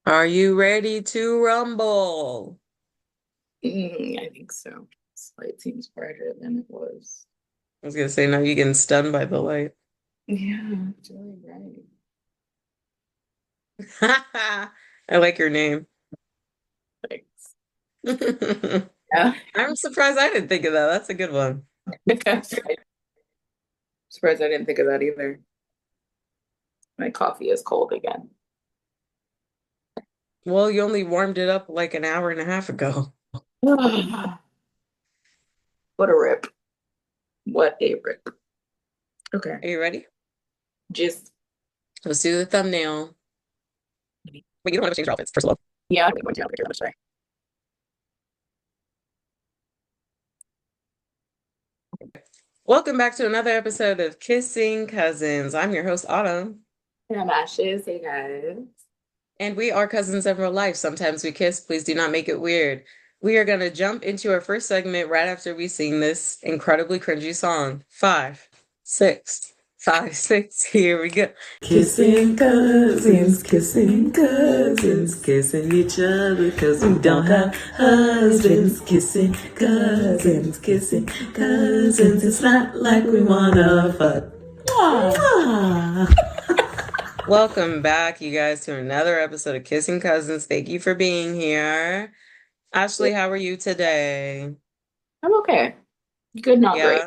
Are you ready to rumble? I think so. This light seems brighter than it was. I was gonna say, no, you're getting stunned by the light. Yeah, it's really bright. I like your name. Thanks. I'm Yeah. surprised I didn't think of that. That's a good one. I'm surprised I didn't think of that either. My coffee is cold again. Well, you only warmed it up like an hour and a half ago. What a rip. What a rip. Okay. Are you ready? Just, Let's do the thumbnail. Wait, you don't have to change your outfits, first of all. yeah, I'm going to have a picture of them today. Welcome back to another episode of Kissing Cousins. I'm your host, Autumn, And I'm Ashes. Hey, guys. and we are cousins in real life. Sometimes we kiss. Please do not make it weird. We are going to jump into our first segment right after we sing this incredibly cringy song. Five, six, five, six. Here we go. Kissing cousins, kissing each other because we don't have husbands. Kissing cousins. It's not like we wanna fuck. Mwah. Welcome back, you guys, to another episode of Kissing Cousins. Thank you for being here. Ashley, how are you today? I'm okay. Good, not great.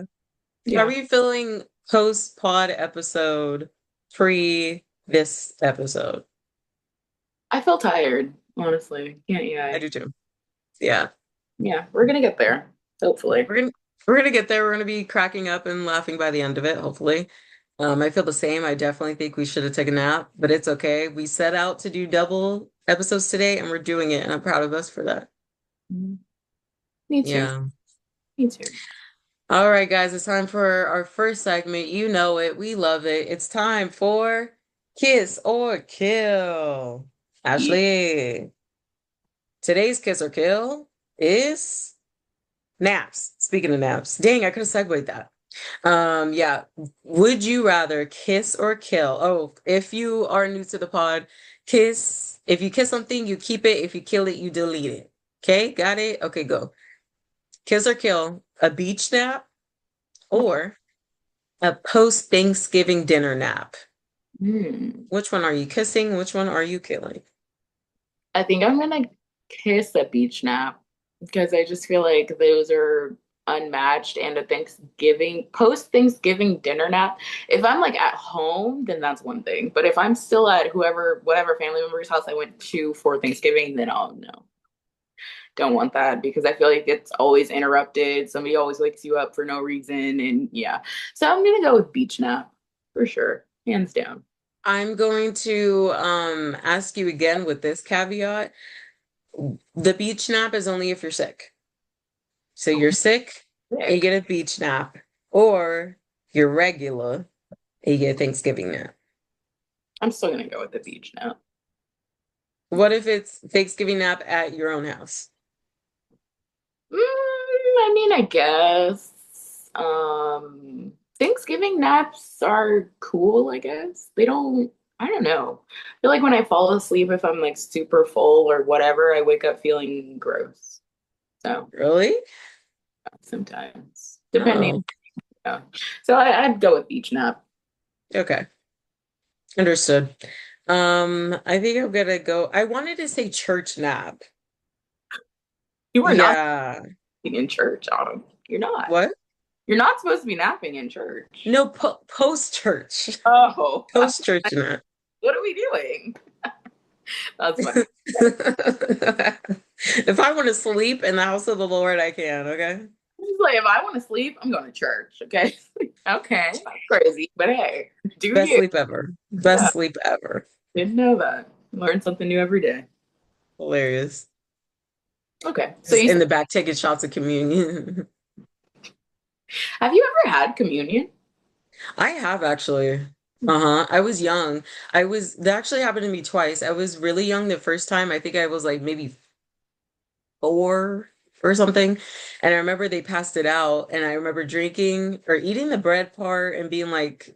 Yeah. How are Yeah. you feeling post pod episode, pre this episode? I feel tired, honestly. Can't I you? do too. Yeah. Yeah, we're going to get there, hopefully. We're gonna we're gonna get there. We're gonna be cracking up and laughing by the end of it, hopefully. I feel the same. I definitely think we should have taken a nap, but it's okay. We set out to do double episodes today and we're doing it, and I'm proud of us for that. Mhm. Me too. Yeah. Me too. All right, guys, it's time for our first segment. You know it. We love it. It's time for Kiss or Kill. Yeah. Ashley, today's Kiss or Kill is naps. Speaking of naps, dang, I could have segued that. Yeah. Would you rather kiss or kill? Oh, if you are new to the pod, kiss. If you kiss something, you keep it. If you kill it, you delete it. Okay, got it? Okay, go. Kiss or kill, a beach nap or a post-Thanksgiving dinner nap. Hmm. Which one are you kissing? Which one are you killing? I think I'm gonna kiss a beach nap because I just feel like those are unmatched and a Thanksgiving post Thanksgiving dinner nap. If I'm like at home, then that's one thing. But if I'm still at whatever family member's house I went to for Thanksgiving, then oh no, don't want that because I feel like it's always interrupted. Somebody always wakes you up for no reason. And yeah. So I'm gonna go with beach nap for sure. Hands down. I'm going to ask you again with this caveat. The beach nap is only if you're sick. So you're sick and you Sick. get a beach nap, or you're regular and you get a Thanksgiving nap. I'm still gonna go with the beach nap. What if it's Thanksgiving nap at your own house? I mean, I guess. Thanksgiving naps are cool, I guess. I don't know. I feel like when I fall asleep, if I'm like super full or whatever, I wake up feeling gross. So Really? sometimes, depending. Oh, Yeah. So I'd go with beach nap. okay. Understood. I think I'm gonna go. I wanted to say church nap. You are not Yeah. in church, Autumn. You're not. What? You're not supposed to be napping in church. No, post church. Oh, Post church nap. what are we doing? That's funny. If I want to sleep in the house of the Lord, I can, okay? She's like, if I want to sleep, I'm going to church. Okay. Okay. That's crazy. But hey, do Best you? sleep ever. Yeah. Best sleep ever. Didn't know that. Learn something new every day. Hilarious. Okay. So Just you in said, the back taking shots of communion. have you ever had communion? I have actually. Uh-huh. I was young. That actually happened to me twice. I was really young the first time. I think I was like maybe four or something. And I remember they passed it out and I remember drinking or eating the bread part and being like,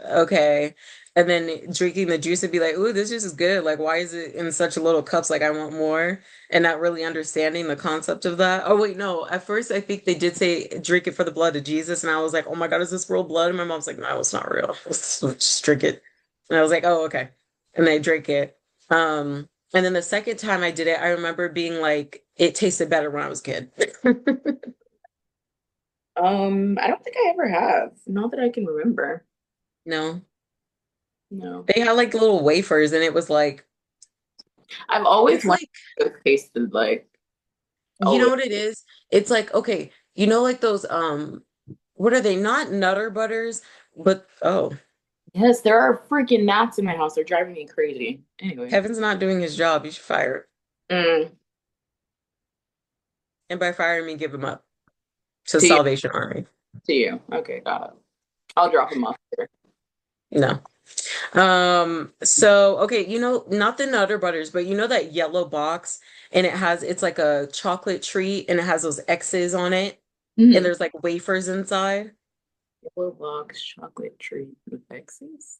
okay. And then drinking the juice and be like, ooh, this juice is good. Like, why is it in such little cups? Like, I want more. And not really understanding the concept of that. Oh, wait, no. At first, I think they did say drink it for the blood of Jesus. And I was like, oh my God, is this real blood? And my mom's like, no, it's not real. Just drink it. And I was like, oh, okay. And I drank it. And then the second time I did it, I remember being like, it tasted better when I was a kid. I don't think I ever have. Not that I can remember. No. No. They had like little wafers and it was like, I've always it's wanted like, to taste the like a you know little. what it is? It's like, okay, you know, like those, what are they? Not Nutter Butters, but oh, Yes, there are freaking gnats in my house. They're driving me crazy. Anyway. Kevin's not doing his job. You should fire him. Mm, And by fire, I mean give him up to to you, Salvation Army. to you. Okay, got it. I'll drop them off there. No. So okay, you know, not the Nutter Butters, but you know that yellow box and it's like a chocolate treat and it has those X's on it and Mm-hmm. there's like wafers inside. Yellow box chocolate treat with X's.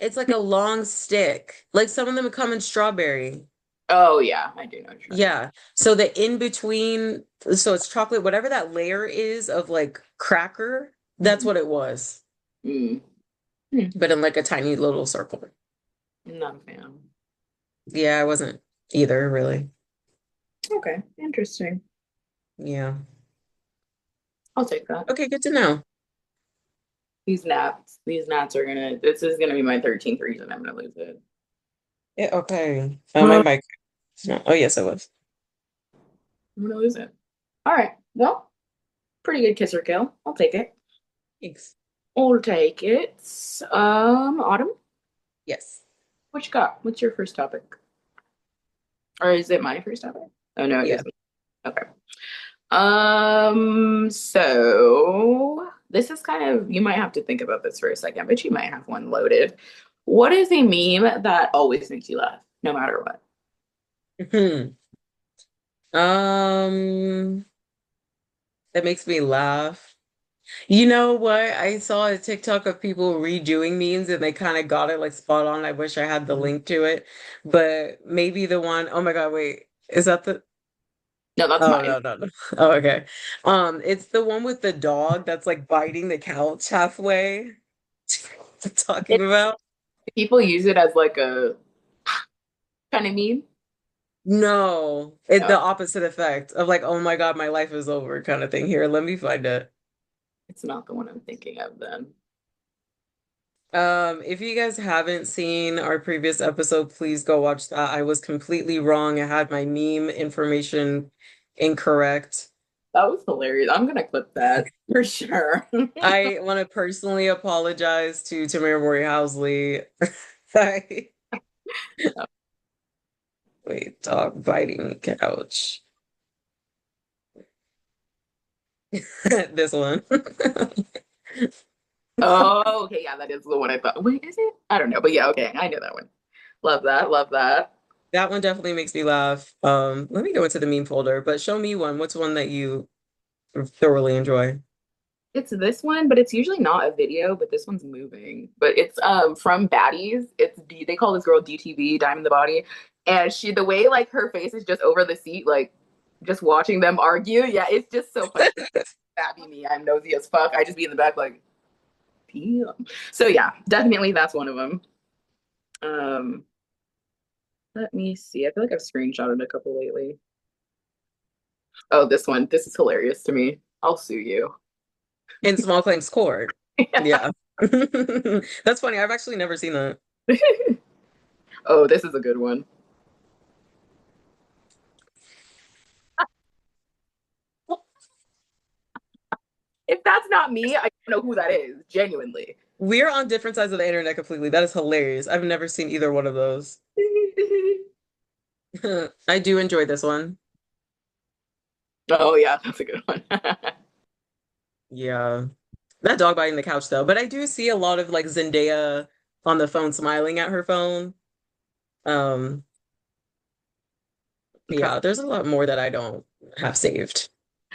It's like a long stick. Like some of them come in strawberry. Oh yeah, I do know what you're talking Yeah. So the in between, so it's chocolate, whatever that layer is of like cracker, about. that's what it was, Mm. Mm. but in like a tiny little circle. Not a fan. Yeah, I wasn't either, really. Okay, interesting. Yeah. I'll take that. Okay, good to know. These gnats are gonna. This is gonna be my 13th reason I'm gonna lose it. Yeah, okay. Oh, my Uh, mic. Oh, yes, it was. I'm gonna lose it. All right. Well, pretty good kiss or kill. I'll take it. Thanks. I'll take it. Autumn, Yes. what you got? What's your first topic? Or is it my first topic? Oh no, it Yeah. isn't. Okay. So this is kind of, you might have to think about this for a second, but you might have one loaded. What is a meme that always makes you laugh, no matter what? Hmm. Um, that makes me laugh. You know what? I saw a TikTok of people redoing memes and they kind of got it like spot on. I wish I had the link to it, but maybe the one, oh my God, wait, is that the, No, that's oh mine. no, no, no. Oh, okay. It's the one with the dog that's like biting the couch halfway. It, Talking about? people use it as like a kind of meme. No, it's the No, opposite effect of like, oh my God, my life is over kind of thing. Here, let me find it. it's not the one I'm thinking of then. If you guys haven't seen our previous episode, please go watch that. I was completely wrong. I had my meme information incorrect. That was hilarious. I'm gonna clip that for sure. I want to personally apologize to Tamara Mori Housley. Sorry. Wait, dog biting couch. This one. Oh, okay, yeah, that is the one I thought. Wait, is it? I don't know, but yeah, okay, I know that one. Love that, love that. That one definitely makes me laugh. Let me go into the meme folder, but show me one. What's one that you thoroughly enjoy? It's this one, but it's usually not a video, but this one's moving. But it's from Baddies. They call this girl DTV, Dime in the Body. And she the way like her face is just over the seat, like just watching them argue. Yeah, it's just so funny. That be me. I'm nosy as fuck. I just be in the back like, damn. So yeah, definitely that's one of them. Um, let me see. I feel like I've screenshotted a couple lately. Oh, this one. This is hilarious to me. I'll sue you. In Small Claims Court. Yeah. That's funny. I've actually never seen that. Oh, this is a good one. If that's not me, I don't know who that is, genuinely. We're on different sides of the internet completely. That is hilarious. I've never seen either one of those. I do enjoy this one. Oh yeah, that's a good one. Yeah. That dog biting the couch though. But I do see a lot of like Zendaya on the phone smiling at her phone. Um, Okay. yeah, there's a lot more that I don't have saved.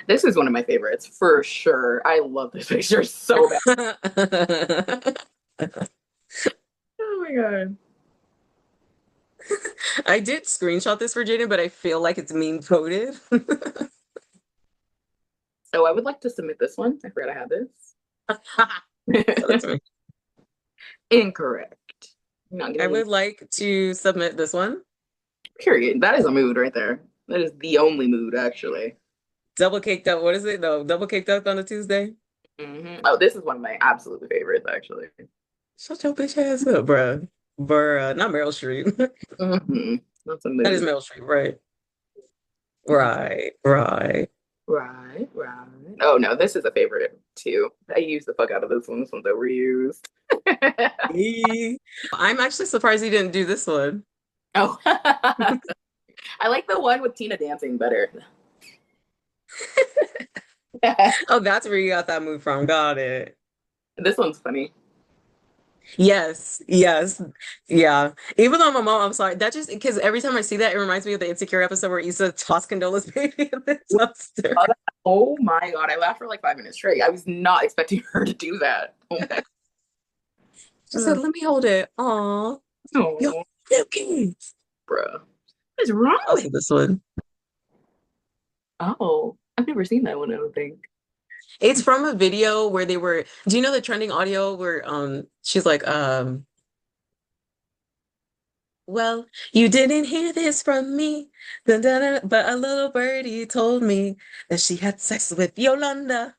This is one of my favorites for sure. I love this picture so bad. Oh my God. I did screenshot this for Jaden, but I feel like it's meme coded. Oh, I would like to submit this one. I forgot I had So that's this. me. Incorrect. You're not I giving me would like to submit this one. period. That is a mood right there. That is the only mood, actually. Double caked up. What is it? No, double caked up on a Tuesday. Oh, this is one of my absolute favorites, actually. Shut your bitch ass up, bruh. Bruh, not Meryl Streep. That's a That is mood. Meryl Streep, right? Right, right. Right, right. Oh no, this is a favorite too. I use the fuck out of this one. This one's overused. I'm actually surprised he didn't do this one. Oh, I like the one with Tina dancing better. Oh, that's where you got that move from. Got it. This one's funny. Yes, yes, yeah. Even though I'm sorry. That just because every time I see that, it reminds me of the Insecure episode where Issa tossed Condola's baby in the dumpster. Oh my God, I laughed for like 5 minutes straight. I was not expecting her to do that. Oh my She said, God. "Let me hold it." Aw, yo, Oh, kids. bruh. What is wrong with Also, you? this one. Oh, I've never seen that one, I don't think. It's from a video where they were. Do you know the trending audio where she's like well, you didn't hear this from me, dun, dun, dun, but a little birdie told me that she had sex with Yolanda.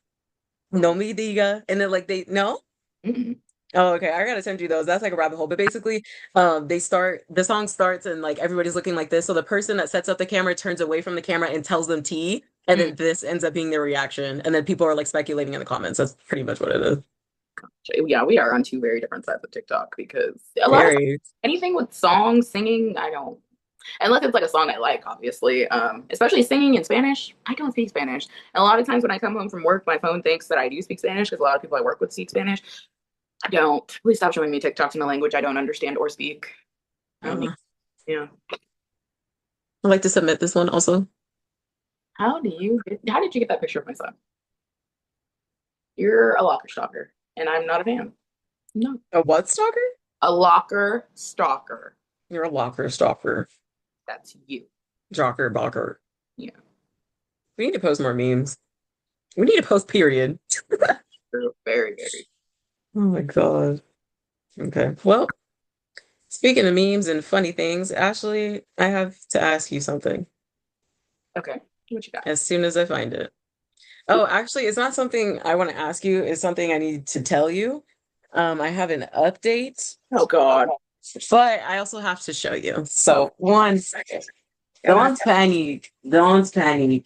No Oh. me diga. And then like they no? Mm-mm. Oh, okay. I gotta send you those. That's like a rabbit hole. But basically, the song starts and like everybody's looking like this. So the person that sets up the camera turns away from the camera and tells them T, and Mm. then this ends up being their reaction. And then people are like speculating in the comments. That's pretty much what it is. Yeah, we are on two very different sides of TikTok because a lot of Very. anything with songs, singing, I don't, unless it's like a song I like, obviously. Especially singing in Spanish. I don't speak Spanish. And a lot of times when I come home from work, my phone thinks that I do speak Spanish because a lot of people I work with speak Spanish. I don't. Please stop showing me TikToks in a language I don't understand or speak. I don't need, Uh, yeah. I'd like to submit this one also. How did you get that picture of my son? You're a locker stalker, and I'm not a fan. No. A what stalker? A locker stalker. You're a locker stalker. That's you. Jocker, balker. Yeah. We need to post more memes. We need to post period. True. Very, very. Oh my God. Okay. Well, speaking of memes and funny things, Ashley, I have to ask you something Okay. What you got? as soon as I find it. Oh, actually, it's not something I want to ask you. It's something I need to tell you. I have an update, Oh God. but I also have to show you. Oh, So 1 second. I wanna Don't panic. Don't panic.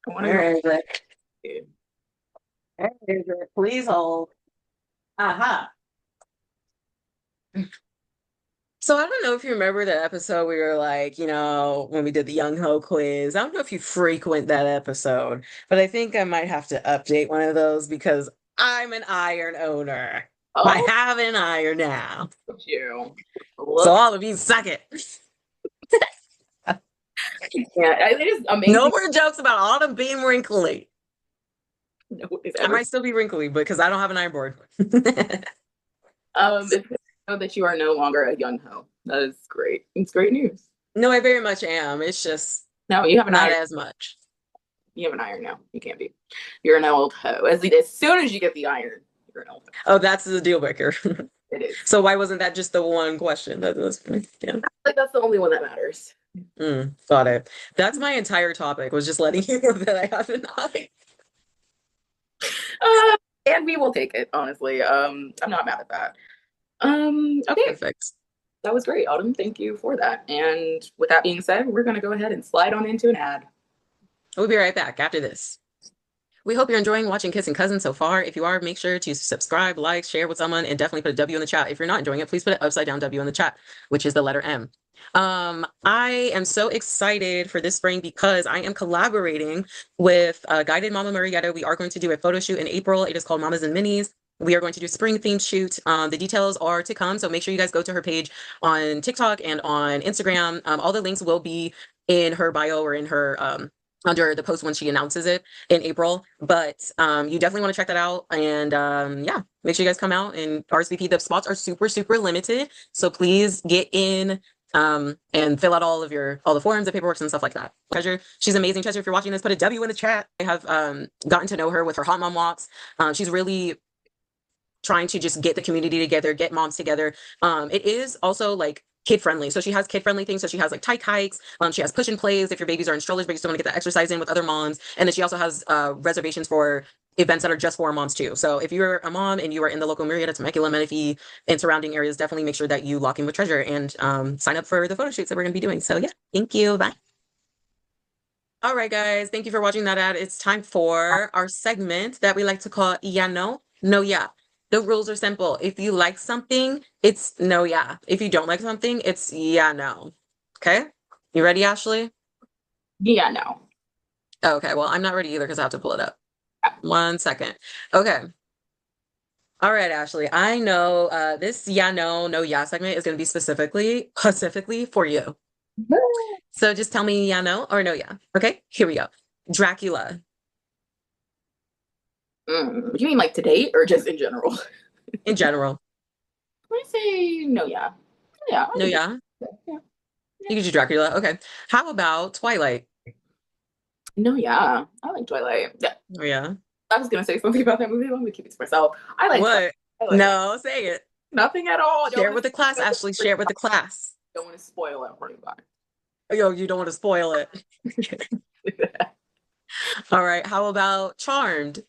I wanna go. Where is it? Where is it? Please hold. Aha. So I don't know if you remember that episode we were like, when we did the Young Ho quiz. I don't know if you frequent that episode, but I think I might have to update one of those because I'm an iron owner. I Oh, have an iron now. you. So Look. all of you suck it. Yeah, it is No amazing. more jokes about autumn being wrinkly. No one is I ever. might still be wrinkly because I don't have an iron board. It's good to know that you are no longer a young ho. That is great. It's great news. No, I very much am. It's just No, you have an not iron. as much. You have an iron now. You can't be. You're an old hoe. As soon as you get the iron, you're an old hoe. Oh, that's the deal breaker. It is. So why wasn't that just the one question? That was, yeah. Like that's the only one that matters. Got it. That's my entire topic was just letting you know that I have an eye. And we will take it, honestly. I'm not mad at that. Okay, Perfect. that was great, Autumn. Thank you for that. And with that being said, we're gonna go ahead and slide on into an ad. We'll be right back after this. We hope you're enjoying watching Kissing Cousins so far. If you are, make sure to subscribe, like, share with someone, and definitely put a W in the chat. If you're not enjoying it, please put an upside down W in the chat, which is the letter M. I am so excited for this spring because I am collaborating with Guided Mama Marietta. We are going to do a photo shoot in April. It is called Mamas and Minis. We are going to do a spring themed shoot. The details are to come, so make sure you guys go to her page on TikTok and on Instagram. All the links will be in her bio or in her under the post when she announces it in April. But you definitely want to check that out. And yeah, make sure you guys come out and RSVP. The spots are super, super limited. So please get in and fill out all the forms, the paperwork and stuff like that. Treasure, she's amazing. Treasure, if you're watching this, put a W in the chat. I have gotten to know her with her hot mom walks. She's really trying to just get the community together, get moms together. It is also like kid friendly. So she has kid friendly things. So she has like tyke hikes. She has push and plays if your babies are in strollers, but you still want to get that exercise in with other moms. And then she also has reservations for events that are just for moms too. So if you're a mom and you are in the local Marietta, Temecula, Menifee, and surrounding areas, definitely make sure that you lock in with Treasure and sign up for the photo shoots that we're going to be doing. So yeah, thank you. Bye. All right, guys. Thank you for watching that ad. It's time for our segment that we like to call Ya No, No Ya. The rules are simple. If you like something, it's no ya. If you don't like something, it's yeah no. Okay? You ready, Ashley? Yeah, no. Okay, well, I'm not ready either because I have to pull it up. 1 second. Okay. All right, Ashley. I know this yeah no no yeah segment is going to be specifically for you. So just tell me yeah no or no yeah. Okay? Here we go. Dracula You mean like to date or just in general? in general. I say no, yeah. Yeah, I No could do yeah. that. Yeah. You could do Dracula. Okay. How about Twilight? No, yeah. I like Twilight. Yeah. Oh yeah. I was gonna say something about that movie. I'm gonna keep it to myself. I like Twilight. What? I like Twilight. No, say it. Nothing at all. Share it with the class, Ashley. Share it with the class. Don't want to spoil it for anybody. Yo, you don't want to spoil it. All right. How about Charmed?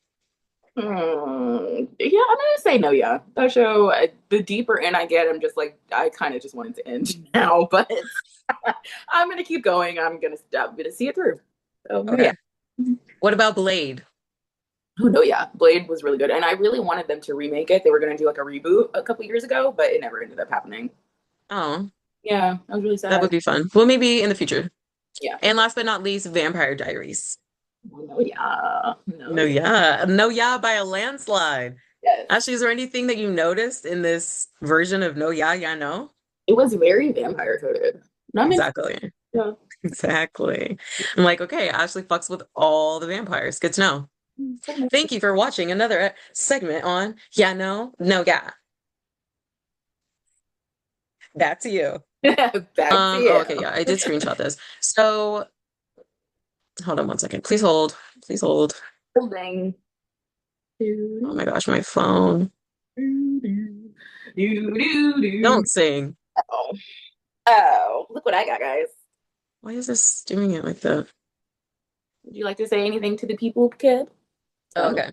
Yeah, I'm gonna say no. Yeah, that show. The deeper in I get, I'm just like I kind of just want it to end now, but I'm gonna keep going. I'm gonna see it through. So no, Okay. yeah. What about Blade? Oh no, yeah. Blade was really good, and I really wanted them to remake it. They were gonna do like a reboot a couple years ago, but it never ended up happening. Oh, Yeah, I was really that would sad. be fun. Well, maybe in the future. Yeah. And last but not least, Vampire Diaries. Oh, no, yeah. No, No, yeah. yeah. No, yeah, by a landslide. Yes. Ashley, is there anything that you noticed in this version of No, yeah, yeah, no? It was very vampire coded. Not meant Exactly. to. Exactly. I'm like, okay, Ashley fucks with all the vampires. Good to know. Yeah. Thank you for watching another segment on Yeah, No, No, Yeah. Back to you. Back to Oh, you. okay, yeah, I did screenshot this. So hold on 1 second. Please hold. Please hold. Holding. Oh my Do, gosh, my phone. do, do, do, do, do. Don't sing. Oh. Oh, look what I got, guys. Why is this doing it like that? Would you like to say anything to the people, kid? Oh, okay.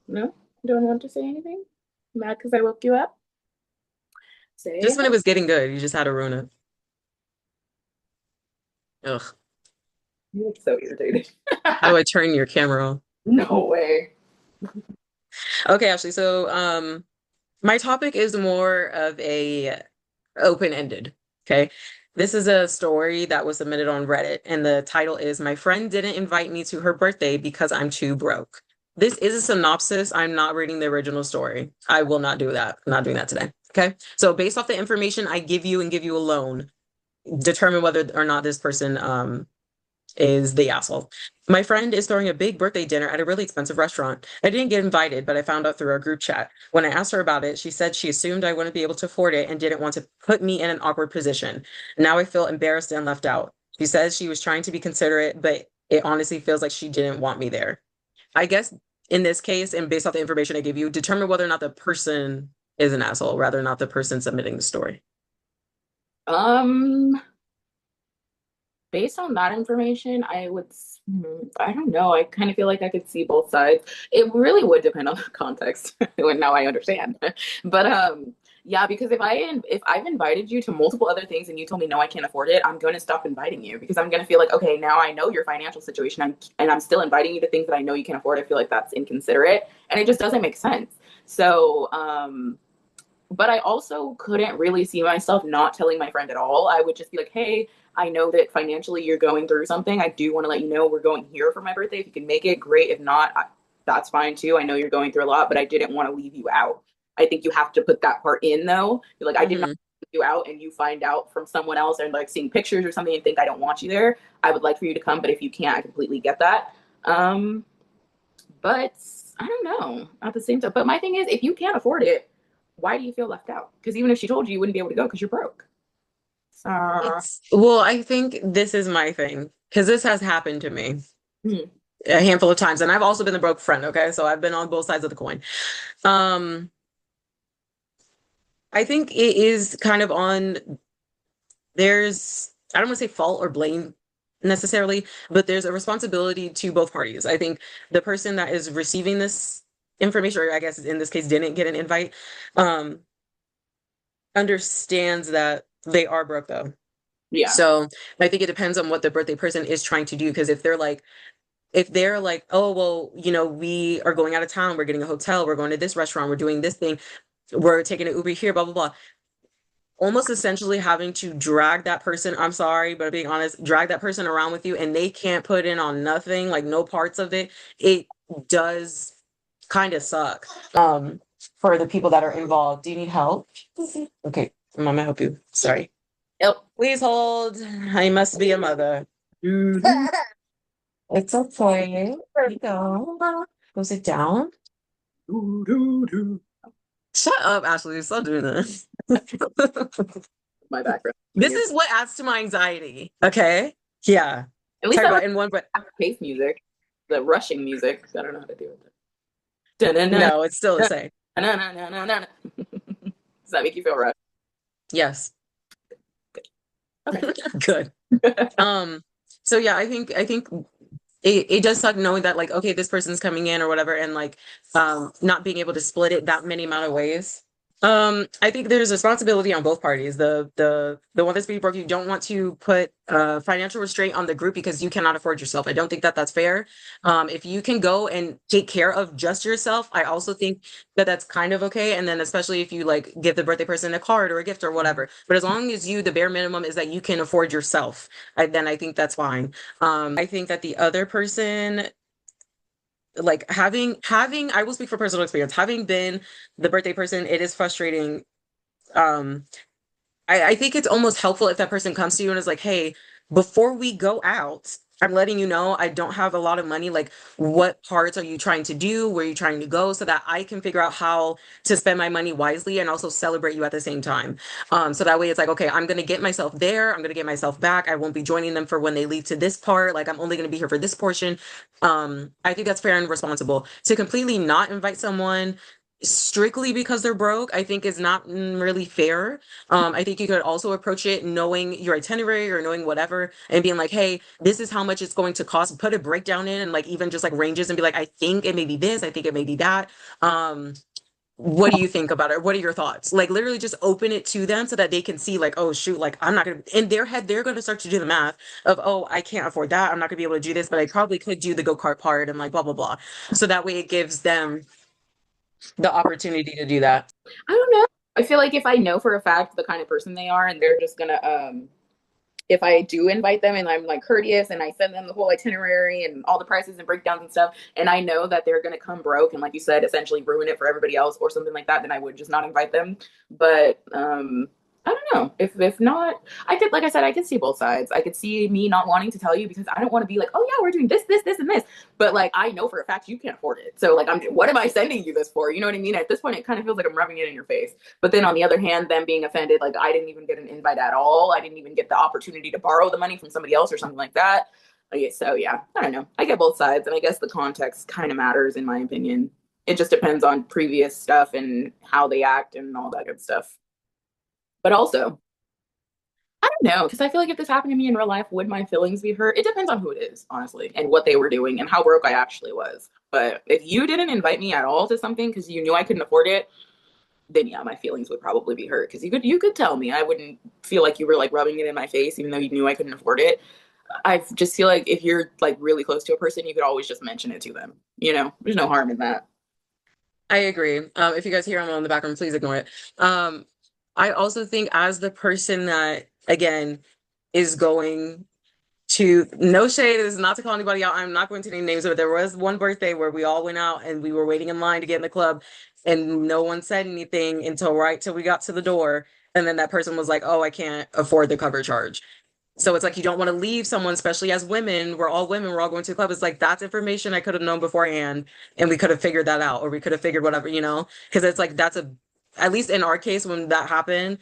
No? Don't want to say anything? Mad because I woke you up? Say Just when hi. it was getting good, you just had to ruin it. Ugh. You look so irritated. How do I turn your camera on? No way. Okay, Ashley. So, my topic is more of a open-ended. Okay. This is a story that was submitted on Reddit, and the title is My Friend Didn't Invite Me to Her Birthday Because I'm Too Broke. This is a synopsis. I'm not reading the original story. I will not do that. I'm not doing that today. Okay. So based off the information I give you and give you alone, determine whether or not this person is the asshole. My friend is throwing a big birthday dinner at a really expensive restaurant. I didn't get invited, but I found out through our group chat. When I asked her about it, she said she assumed I wouldn't be able to afford it and didn't want to put me in an awkward position. Now I feel embarrassed and left out. She says she was trying to be considerate, but it honestly feels like she didn't want me there. I guess in this case, and based off the information I gave you, determine whether or not the person is an asshole, rather not the person submitting the story. Um, Based on that information, I don't know. I kind of feel like I could see both sides. It really would depend on the context. When now I understand. But yeah, because if I've invited you to multiple other things and you told me no, I can't afford it, I'm going to stop inviting you because I'm going to feel like, okay, now I know your financial situation, and I'm still inviting you to things that I know you can afford. I feel like that's inconsiderate, and it just doesn't make sense. So, but I also couldn't really see myself not telling my friend at all. I would just be like, hey, I know that financially you're going through something. I do want to let you know we're going here for my birthday. If you can make it, great. If not, that's fine too. I know you're going through a lot, but I didn't want to leave you out. I think you have to put that part in though. You're like, I did not Mhm. you out and you find out from someone else and like seeing pictures or something and think I don't want you there, I would like for you to come. But if you can't, I completely get that. Um, but I don't know at the same time. But my thing is, if you can't afford it, why do you feel left out? Because even if she told you, you wouldn't be able to go because you're broke. So, It's well, I think this is my thing because this has happened to me hmm, a handful of times, and I've also been the broke friend. Okay, so I've been on both sides of the coin. Um, I think it is kind of on there's I don't want to say fault or blame necessarily, but there's a responsibility to both parties. I think the person that is receiving this information, or I guess in this case didn't get an invite, um, understands that they are broke though. yeah, So I think it depends on what the birthday person is trying to do. Because if they're like, oh, well, we are going out of town, we're getting a hotel, we're going to this restaurant, we're doing this thing, we're taking an Uber here, blah, blah, blah. Almost essentially having to drag that person, I'm sorry, but being honest, drag that person around with you and they can't put in on nothing, like no parts of it. It does kind of suck for the people that are involved. Do you need help? Okay, I'm gonna help you. Sorry. yep. Please hold. I must be a mother. It's okay. There you go. Go sit down. Shut up, Ashley. Stop doing this. My background. This is what adds to my anxiety. Okay. Yeah. At least Talk I about like in one breath. pace music, the rushing music. I don't know how to do it. Da-na-na, No, it's still the same. na-na-na-na-na-na. Does that make you feel rushed? Yes. Okay. Good. Um, so yeah, I think it does suck knowing that like, okay, this person's coming in or whatever, and like not being able to split it that many amount of ways. I think there's responsibility on both parties. The one that's being broke, you don't want to put financial restraint on the group because you cannot afford yourself. I don't think that that's fair. If you can go and take care of just yourself, I also think that that's kind of okay. And then especially if you like give the birthday person a card or a gift or whatever. But as long as the bare minimum is that you can afford yourself, then I think that's fine. I think that the other person like having I will speak for personal experience having been the birthday person, it is frustrating. um I think it's almost helpful if that person comes to you and is like, hey, before we go out, I'm letting you know I don't have a lot of money. Like, what parts are you trying to do? Where are you trying to go? So that I can figure out how to spend my money wisely and also celebrate you at the same time. So that way it's like, okay, I'm going to get myself there. I'm going to get myself back. I won't be joining them for when they leave to this part. Like, I'm only going to be here for this portion. I think that's fair and responsible. To completely not invite someone strictly because they're broke, I think is not really fair. I think you could also approach it knowing your itinerary or knowing whatever and being like, hey, this is how much it's going to cost. Put a breakdown in and like even just like ranges and be like, I think it may be this, I think it may be that. What do you think about it? What are your thoughts? Like literally just open it to them so that they can see like, oh shoot, like I'm not gonna in their head, they're gonna start to do the math of, oh, I can't afford that. I'm not gonna be able to do this, but I probably could do the go-kart part and like blah blah blah. So that way it gives them the opportunity to do that. I don't know. I feel like if I know for a fact the kind of person they are and they're just gonna if I do invite them and I'm like courteous and I send them the whole itinerary and all the prices and breakdowns and stuff, and I know that they're gonna come broke and like you said, essentially ruin it for everybody else or something like that, then I would just not invite them. But I don't know. If not, I could like I said, I could see both sides. I could see me not wanting to tell you because I don't want to be like, oh yeah, we're doing this, and this. But like I know for a fact you can't afford it. So like what am I sending you this for? You know what I mean? At this point, it kind of feels like I'm rubbing it in your face. But then on the other hand, them being offended, like I didn't even get an invite at all. I didn't even get the opportunity to borrow the money from somebody else or something like that. Okay, so yeah, I don't know. I get both sides, and I guess the context kind of matters in my opinion. It just depends on previous stuff and how they act and all that good stuff. But also, I don't know, because I feel like if this happened to me in real life, would my feelings be hurt? It depends on who it is, honestly, and what they were doing and how broke I actually was. But if you didn't invite me at all to something because you knew I couldn't afford it, then yeah, my feelings would probably be hurt because you could tell me. I wouldn't feel like you were like rubbing it in my face, even though you knew I couldn't afford it. I just feel like if you're like really close to a person, you could always just mention it to them. There's no harm in that. I agree. If you guys hear them in the background, please ignore it. I also think as the person that again is going to no shade, this is not to call anybody out. I'm not going to name names, but there was one birthday where we all went out and we were waiting in line to get in the club and no one said anything until right till we got to the door. And then that person was like, oh, I can't afford the cover charge. So it's like you don't want to leave someone, especially as women. We're all women. We're all going to the club. It's like that's information I could have known beforehand, and we could have figured that out, or we could have figured whatever, because it's like that's a, at least in our case when that happened,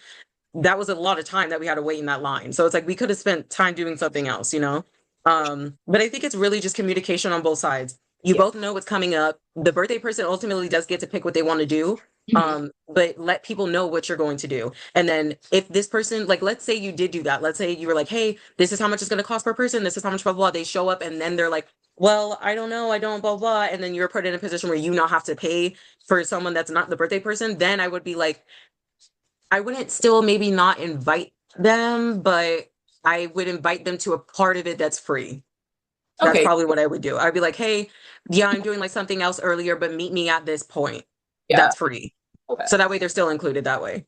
that was a lot of time that we had to wait in that line. So it's like we could have spent time doing something else. But I think it's really just communication on both sides. You Yeah. both know what's coming up. The birthday person ultimately does get to pick what they want to do. Mhm. But let people know what you're going to do. And then if this person, like, let's say you did do that. Let's say you were like, hey, this is how much it's going to cost per person. This is how much, blah, blah, blah. They show up and then they're like, well, I don't know. I don't, blah, blah. And then you're put in a position where you now have to pay for someone that's not the birthday person. Then I would be like, I wouldn't still maybe not invite them, but I would invite them to a part of it that's free. That's Okay. probably what I would do. I'd be like, hey, yeah, I'm doing like something else earlier, but meet me at this point. Yeah. That's free. Okay. So that way they're still included that way.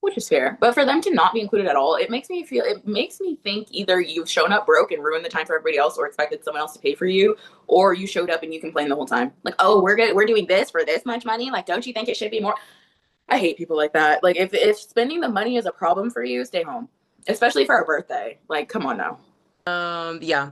Which is fair. But for them to not be included at all, it makes me think either you've shown up broke and ruined the time for everybody else or expected someone else to pay for you, or you showed up and you complained the whole time. Like, oh, we're doing this for this much money. Like, don't you think it should be more? I hate people like that. Like, if spending the money is a problem for you, stay home. Especially for a birthday. Like, come on now. Yeah,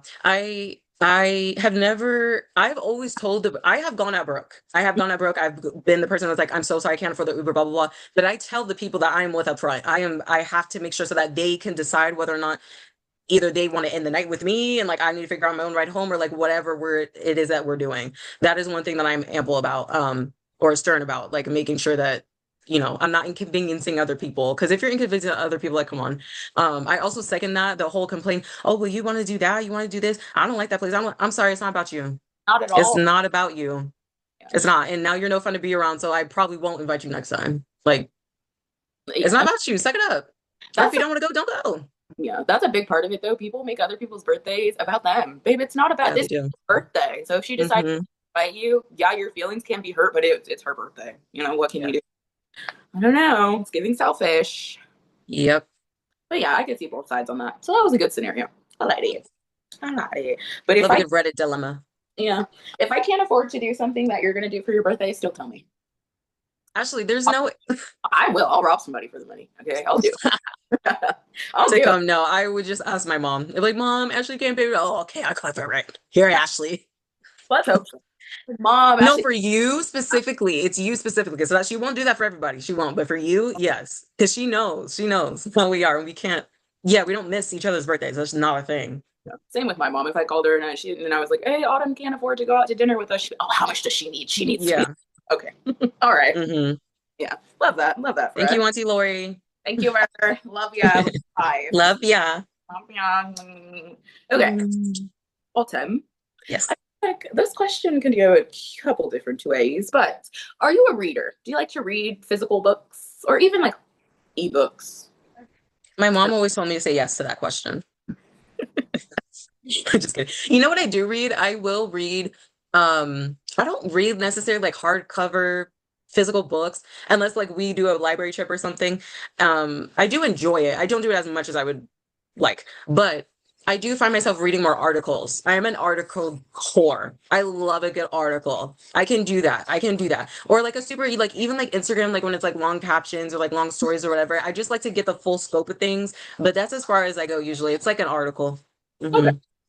I have never, I've always told I have gone out broke. I have gone out broke. I've been the person that's like, I'm so sorry, I can't afford the Uber, blah, blah, blah. But I tell the people that I am with up front, I have to make sure so that they can decide whether or not either they want to end the night with me and like I need to figure out my own ride home or like whatever it is that we're doing. That is one thing that I'm ample about, or stern about, like making sure that, I'm not inconveniencing other people. Because if you're inconveniencing other people, like, come on. I also second that the whole complaint, oh, well, you want to do that? You want to do this? I don't like that place. I'm sorry, it's not about you. Not at It's all. not about you. Yeah. It's not. And now you're no fun to be around, so I probably won't invite you next time. Like, it's not Yeah. about you. Suck it up. Or if That's you don't want to go, don't go. Yeah, that's a big part of it though. People make other people's birthdays about them. Babe, it's not about Yeah, they this do. birthday. So if she decides Hmm. to invite you, yeah, your feelings can be hurt, but it's her birthday. What can Yeah. you do? I don't know. It's giving selfish. Yep. But yeah, I could see both sides on that. So that was a good scenario. I like it. I like it. But if Love a I good Reddit dilemma. yeah, if I can't afford to do something that you're gonna do for your birthday, still tell me. Actually, there's no I will. I'll rob somebody for the money. Okay, I'll do it. I'll to do it. come. No, I would just ask my mom. If like, Mom, Ashley can't pay. Oh, okay, I'll clap it right. Here, Ashley. Let's hope so. Mom, No, actually, for you specifically. It's you specifically. So that she won't do that for everybody. She won't. But for you, yes. Because she knows. She knows how we are. And we can't. Yeah, we don't miss each other's birthdays. That's not a thing. yeah. Same with my mom. If I called her and I was like, "Hey, Autumn can't afford to go out to dinner with us," oh, how much does she need? She needs to be Yeah. okay. All right. Hmm. Yeah, love that. Love that for Thank us. you, Auntie Lori. Thank you, Martha. Love ya. Bye. Love ya. Love ya. Okay, Mm. Autumn. Yes. I think this question can go a couple different ways, but are you a reader? Do you like to read physical books or even like ebooks? My mom always told me to say yes to that question. I'm just kidding. You know what I do read? I will read. I don't read necessarily like hardcover physical books unless like we do a library trip or something. I do enjoy it. I don't do it as much as I would like, but I do find myself reading more articles. I am an article whore. I love a good article. I can do that. I can do that. Or like a super like even like Instagram, like when it's like long captions or like long stories or whatever. I just like to get the full scope of things. But that's as far as I go usually. It's like an article. Okay, Hmm.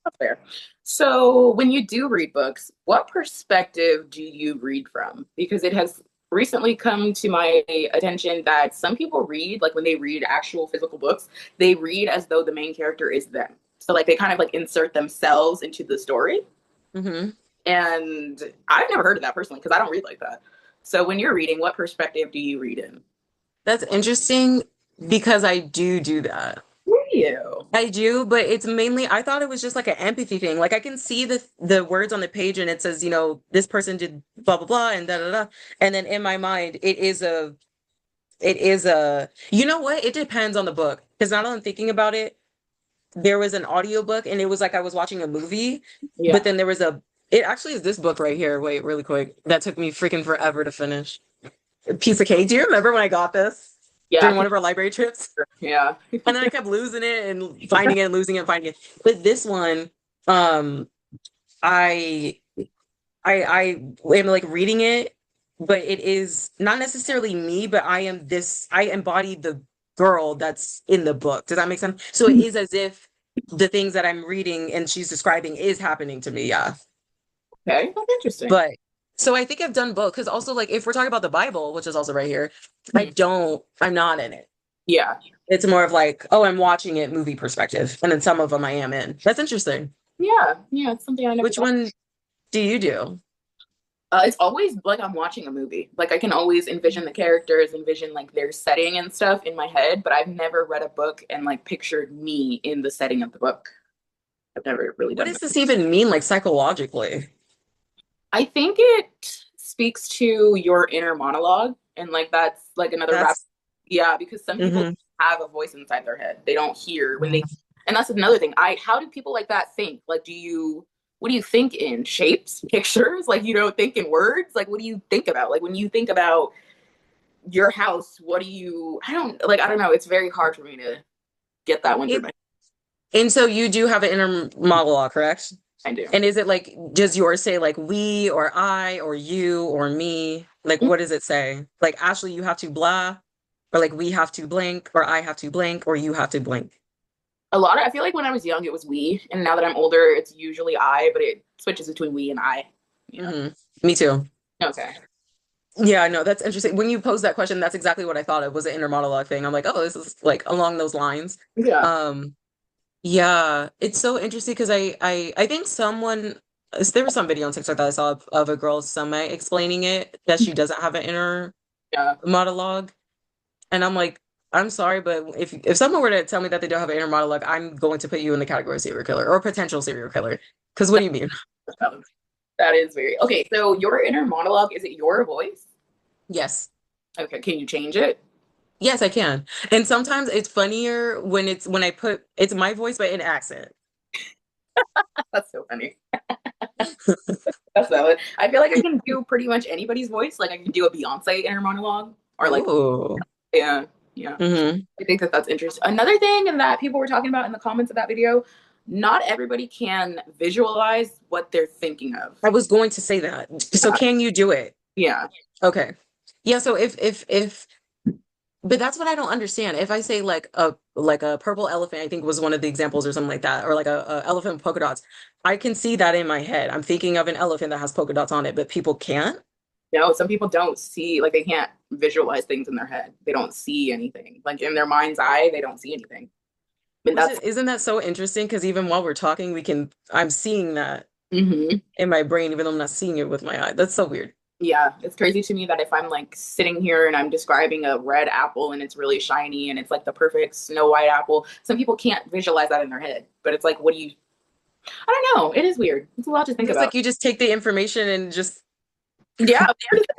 that's fair. So, when you do read books, what perspective do you read from? Because it has recently come to my attention that some people read, like when they read actual physical books, they read as though the main character is them. So, like they kind of like insert themselves into the story. Hmm. And I've never heard of that personally because I don't read like that. So, when you're reading, what perspective do you read in? That's interesting because I do that. Who are you? I do, but it's mainly I thought it was just like an empathy thing. Like I can see the words on the page and it says, this person did blah blah blah and da da da. And then in my mind, it is a you know what? It depends on the book. Because now that I'm thinking about it, there was an audiobook and it was like I was watching a movie, but Yeah. then there was it actually is this book right here. Wait, really quick. That took me freaking forever to finish. Piece of cake. Do you remember when I got this Yeah. during one of our library trips? Yeah. And then I kept losing it and finding it and losing it and finding it. But this one, um, I I am like reading it, but it is not necessarily me, but I embody girl that's in the book. Does that make sense? So it is as if the things that I'm reading and she's describing is happening to me. Yeah. Okay, that's interesting. But so I think I've done both because also like if we're talking about the Bible, which is also right here, Hmm. I'm not in it. Yeah. It's more of like, oh, I'm watching it movie perspective. And then some of them I am in. That's interesting. Yeah. Yeah. It's something I never Which thought. one do you do? It's always like I'm watching a movie. Like I can always envision the characters, envision like their setting and stuff in my head, but I've never read a book and like pictured me in the setting of the book. I've never really What done does that. this even mean, like psychologically? I think it speaks to your inner monologue, and like that's like another rap. That's Yeah, because some people hmm have a voice inside their head. They don't hear when they, and that's another thing. How do people like that think? Like, what do you think in shapes, pictures? Like, you don't think in words? Like, what do you think about? Like, when you think about your house, what do you, I don't know. It's very hard for me to get that one through it, my, and so you do have an inner monologue, correct? I do. And is it like, does yours say like we or I or you or me? Like, what does it say? Like, Ashley, you have to blah, or like we have to blank, or I have to blank, or you have to blank. I feel like when I was young, it was we. And now that I'm older, it's usually I, but it switches between we and I. Yeah. hmm Me too. Okay. Yeah, no, that's interesting. When you posed that question, that's exactly what I thought it was an inner monologue thing. I'm like, oh, this is like along those lines. Yeah. Um, yeah, it's so interesting because I think there was some video on TikTok that I saw of a girl semi explaining it that she doesn't have an inner Yeah. monologue, and I'm like, I'm sorry, but if someone were to tell me that they don't have an inner monologue, I'm going to put you in the category of serial killer or potential serial killer. Because what do you mean? That is very okay. So your inner monologue, is it your voice? Yes. Okay. Can you change it? Yes, I can. And sometimes it's funnier when I put it's my voice but in accent. That's so funny. That's valid. I feel like I can do pretty much anybody's voice. Like I can do a Beyonce inner monologue or like, Ooh. yeah, yeah. hmm I think that that's interesting. Another thing that people were talking about in the comments of that video, not everybody can visualize what they're thinking of. I was going to say that. So can you do it? Yeah. Okay. Yeah, so if but that's what I don't understand. If I say like a purple elephant, I think was one of the examples or something like that, or like a elephant with polka dots, I can see that in my head. I'm thinking of an elephant that has polka dots on it, but people can't. No, some people don't see, like they can't visualize things in their head. They don't see anything. Like in their mind's eye, they don't see anything. And Which that's, is, isn't that so interesting? Because even while we're talking, I'm seeing that mhm. in my brain, even though I'm not seeing it with my eye. That's so weird. Yeah, it's crazy to me that if I'm like sitting here and I'm describing a red apple and it's really shiny and it's like the perfect snow white apple, some people can't visualize that in their head. But it's like, I don't know. It is weird. It's a lot to think It's about. like you just take the information and just Yeah,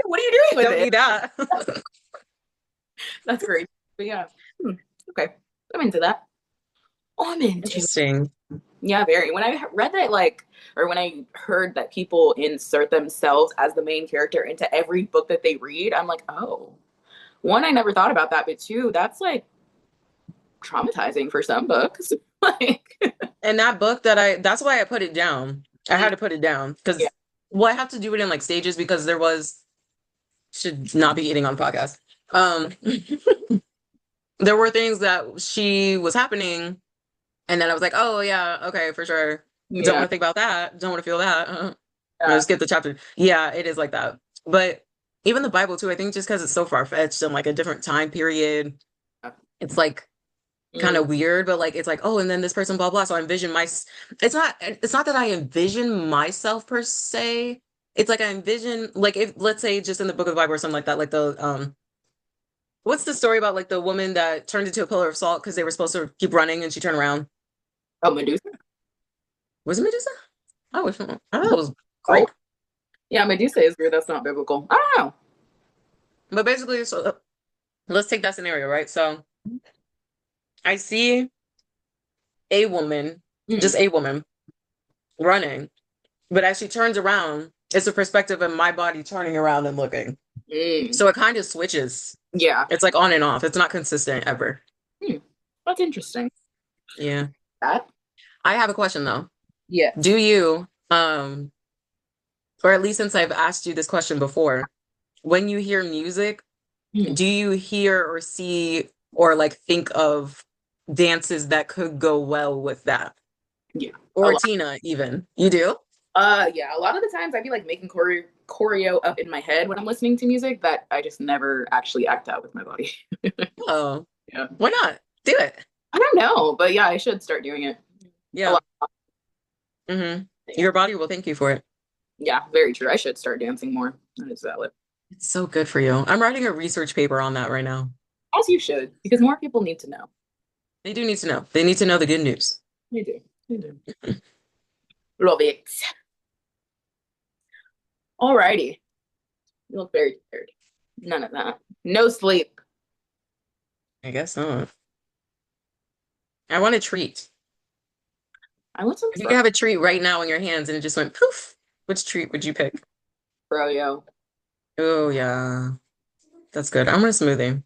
what are you doing with don't it? need that. That's great. But yeah, okay. I'm into that. Oh, I'm into it. Interesting. Yeah, very. When I read that, like, or when I heard that people insert themselves as the main character into every book that they read, I'm like, oh, one, I never thought about that, but two, that's like traumatizing for some books. Like, And that book that's why I put it down. I had to put it down yeah, because, well, I have to do it in like stages because should not be eating on the podcast. Um, there were things that she was happening, and then I was like, oh, yeah, okay, for sure. Don't want yeah, to think about that. Don't want to feel that. yeah. Skip the chapter. Yeah, it is like that. But even the Bible, too, I think just because it's so far-fetched and like a different time period, it's like kind Mm, of weird, but like it's like, oh, and then this person, blah blah. So I envision it's not that I envision myself per se. It's like I envision like if let's say just in the book of the Bible or something like that, like the what's the story about like the woman that turned into a pillar of salt because they were supposed to keep running and she turned around? oh, Medusa. Was it Medusa? I thought it was Oh, Greek. yeah, Medusa is weird. That's not biblical. I don't know. But basically, so let's take that scenario, right? So I see a woman, just Mm, a woman, running, but as she turns around, it's a perspective of my body turning around and looking. mm, So it kind of switches. yeah. It's like on and off. It's not consistent ever. Hmm, that's interesting. Yeah. That, I have a question though. yes. Do you, or at least since I've asked you this question before, when you hear music, Mm. do you hear or see or like think of dances that could go well with that. Yeah, a Or lot. Tina, even. You do? Yeah, a lot of the times I'd be like making choreo up in my head when I'm listening to music that I just never actually act out with my body. Oh, Yeah. why not? Do it. I don't know, but yeah, I should start doing it. A Yeah. lot. Hmm. Yeah. Your body will thank you for it. Yeah, very true. I should start dancing more. That is valid. It's so good for you. I'm writing a research paper on that right now. As you should, because more people need to know. They do need to know. They need to know the good news. They do. They do. Love it. Alrighty. You look very tired. None of that. No sleep. I guess not. I want a treat. I want some If you could fro have a treat right now in your hands and it just went poof, which treat would you pick? froyo. Oh, yeah. That's good. I want a smoothie.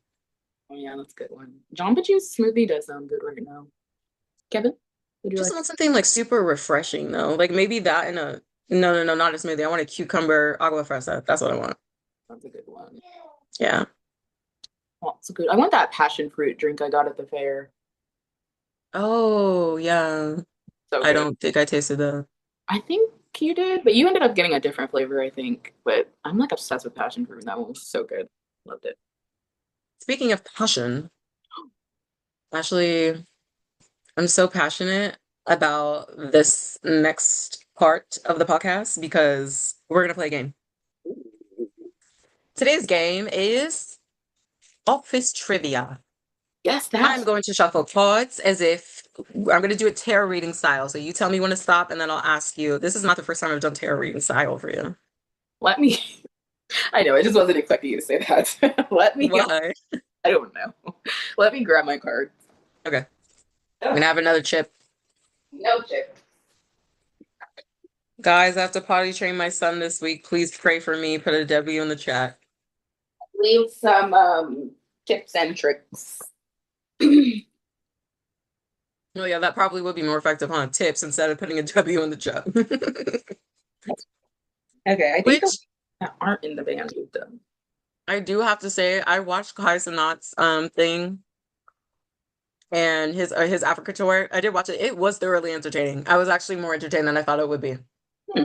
Oh yeah, that's a good one. Jamba Juice smoothie does sound good right now. Kevin, would you Just like? want something like super refreshing though. Like maybe that in a no, no, no, not a smoothie. I want a cucumber agua fresa. That's what I want. That's a good one. Yeah. Oh, it's good. I want that passion fruit drink I got at the fair. Oh, yeah. So I good. don't think I tasted that. I think you did, but you ended up getting a different flavor, I think. But I'm like obsessed with passion fruit, and that one was so good. Loved it. Speaking of passion, actually, I'm so passionate about this next part of the podcast because we're gonna play a game. Today's game is office trivia. Yes, I'm that's. going to shuffle cards as if I'm going to do it tarot reading style. So you tell me when to stop, and then I'll ask you. This is not the first time I've done tarot reading style for you. Let me. I know. I just wasn't expecting you to say that. Let me. Why? I don't know. Let me grab my card. Okay. I'm gonna have another chip. No chip. Guys, I have to potty train my son this week. Please pray for me. Put a W in the chat. Leave some tips and tricks. Oh yeah, that probably would be more effective on tips instead of putting a W in the chat. Okay, I think the Which ones that aren't in the band we've done. I do have to say, I watched Kai Cenat's thing and his Africa tour. I did watch it. It was thoroughly entertaining. I was actually more entertained than I thought it would be. Hmm.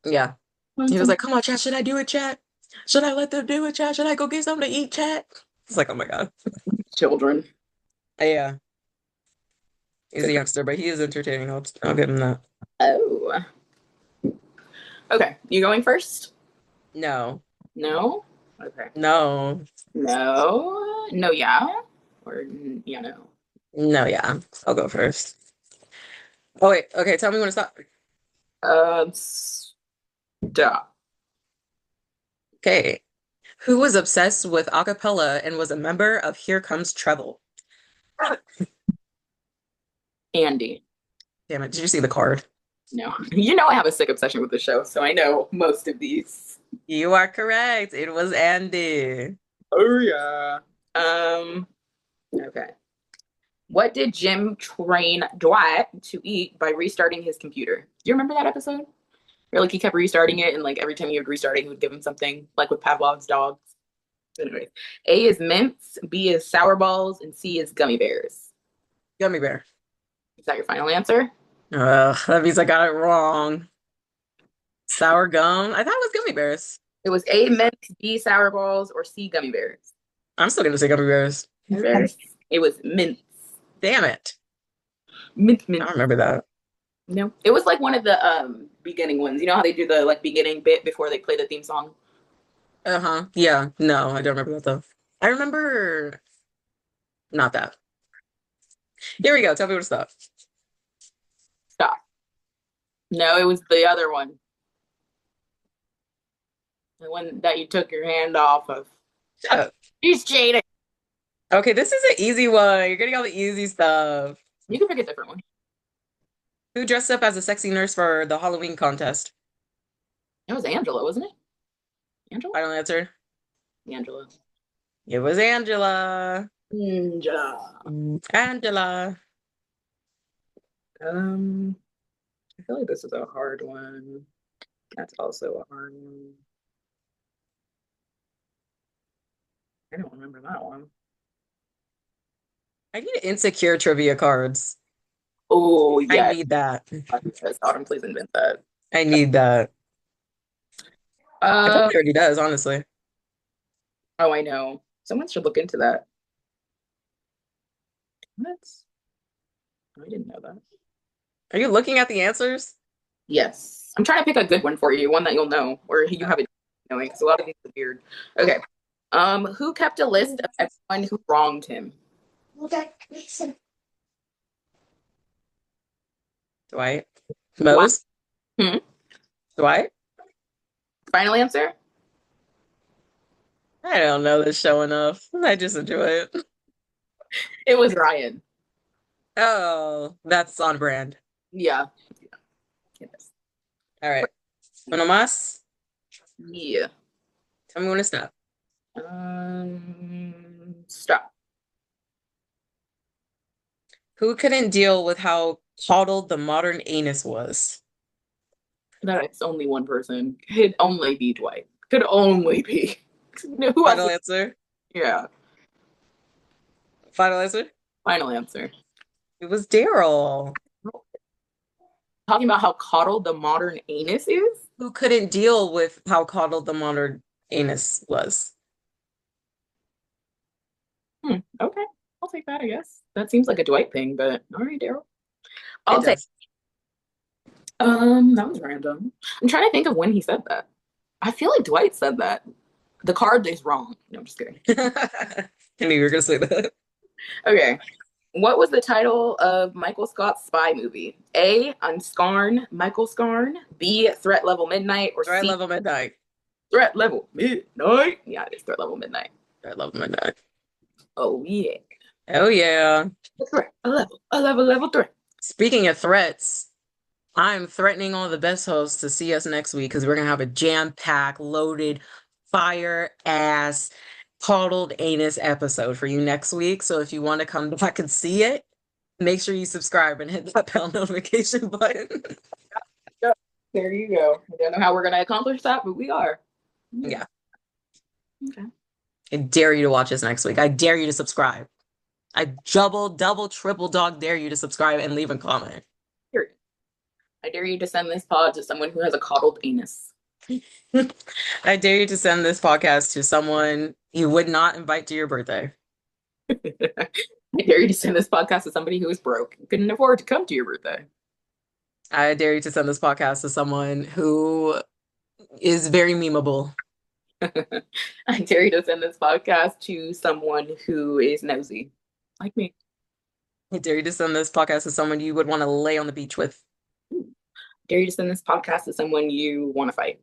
Yeah. Want He was some like, "Come on, chat. Should I do it, chat? Should I let them do it, chat? Should I go get something to eat, chat?" It's like, oh my God. children? Yeah, he's a Good for. youngster, but he is entertaining. I'll give him that. Oh. Okay, you going first? No, No? Okay. no, No. No, yeah. Or yeah, no. no. Yeah, I'll go first. Oh wait, okay. Tell me when to stop. Stop. Okay. Who was obsessed with a cappella and was a member of Here Comes Trouble? Andy. Damn it! Did you see the card? No. You know I have a sick obsession with the show, so I know most of these. You are correct. It was Andy. Oh yeah. Okay. What did Jim train Dwight to eat by restarting his computer? Do you remember that episode? Where like he kept restarting it, and like every time he would restart it, he would give him something, like with Pavlov's dogs. Anyways, A is mints, B is sour balls, and C is gummy bears. Gummy bear. Is that your final answer? Ugh, that means I got it wrong. Sour gum. I thought it was gummy bears. It was A mints, B sour balls, or C gummy bears. I'm still gonna say gummy bears. Gummy bears. It was mints. Damn it. Mint, I mint. don't remember that. No, it was like one of the beginning ones. You know how they do the like beginning bit before they play the theme song? Uh-huh. Yeah. No, I don't remember that though. I remember not that. Here we go. Tell me what to stop. Stop. No, it was the other one. The one that you took your hand off of. Shut up. He's cheating. Okay, this is an easy one. You're getting all the easy stuff. You can pick a different one. Who dressed up as a sexy nurse for the Halloween contest? It was Angela, wasn't it? Angela? Final answer. Angela. It was Angela. Angela. Angela. Um, I feel like this is a hard one. That's also a hard one. I don't remember that one. I need insecure trivia cards. Oh I yeah. need that. Yes, Autumn, please invent that. I need that. I Uh probably already does, honestly. oh, I know. Someone should look into that. What? I didn't know that. Are you looking at the answers? Yes. I'm trying to pick a good one for you, one that you'll know, or you have it knowing, because a lot of these are weird. Okay. Who kept a list of everyone who wronged him? Dwight. Wow. Mose? Hmm. Dwight? Final answer? I don't know this show enough. I just enjoy it. It was Ryan. Oh, that's on brand. Yeah. Yes. All right. Uno más. Yeah. Tell me when to stop. Stop. Who couldn't deal with how coddled the modern anus was? That it's only one person. Could only be Dwight. Could only be. Who else? Final answer? Yeah. Final answer? Final answer. It was Daryl. Talking about how coddled the modern anus is? Who couldn't deal with how coddled the modern anus was? Okay. I'll take that, I guess. That seems like a Dwight thing, but all right, Daryl. It I'll take. does. That was random. I'm trying to think of when he said that. I feel like Dwight said that. The card is wrong. No, I'm just kidding. I knew you were gonna say that. Okay. What was the title of Michael Scott's spy movie? A. Unscarn, Michael Scarn. B. Threat Level Midnight. Or Threat C. level midnight. Threat Level Midnight. Yeah, it is Threat Level Midnight. Threat level midnight. Oh yeah. Oh yeah. A threat. A level threat. Speaking of threats, I'm threatening all the best hosts to see us next week because we're gonna have a jam-packed, loaded, fire ass, coddled anus episode for you next week. So if you want to come back and see it, make sure you subscribe and hit that bell notification button. Yep. There you go. I don't know how we're gonna accomplish that, but we are. Yeah. Okay. I dare you to watch us next week. I dare you to subscribe. I double, triple dog dare you to subscribe and leave a comment. Period. I dare you to send this pod to someone who has a coddled anus. I dare you to send this podcast to someone you would not invite to your birthday. I dare you to send this podcast to somebody who is broke and couldn't afford to come to your birthday. I dare you to send this podcast to someone who is very memeable. I dare you to send this podcast to someone who is nosy, like me. I dare you to send this podcast to someone you would want to lay on the beach with. I dare you to send this podcast to someone you want to fight.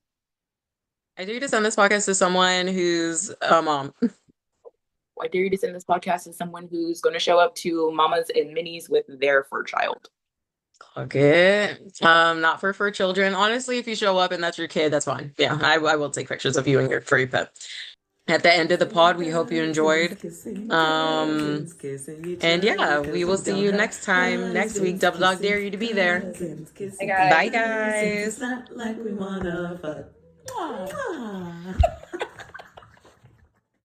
I dare you to send this podcast to someone who's a mom. I dare you to send this podcast to someone who's going to show up to mamas and minis with their fur child. Okay. Not for children. Honestly, if you show up and that's your kid, that's fine. Yeah, I will take pictures of you and your furry pet. At the end of the pod, we hope you enjoyed. And yeah, we will see you next time, next week. Double Dog Dare you to be there. Hey guys. Bye, guys. It's not like we wanna fuck.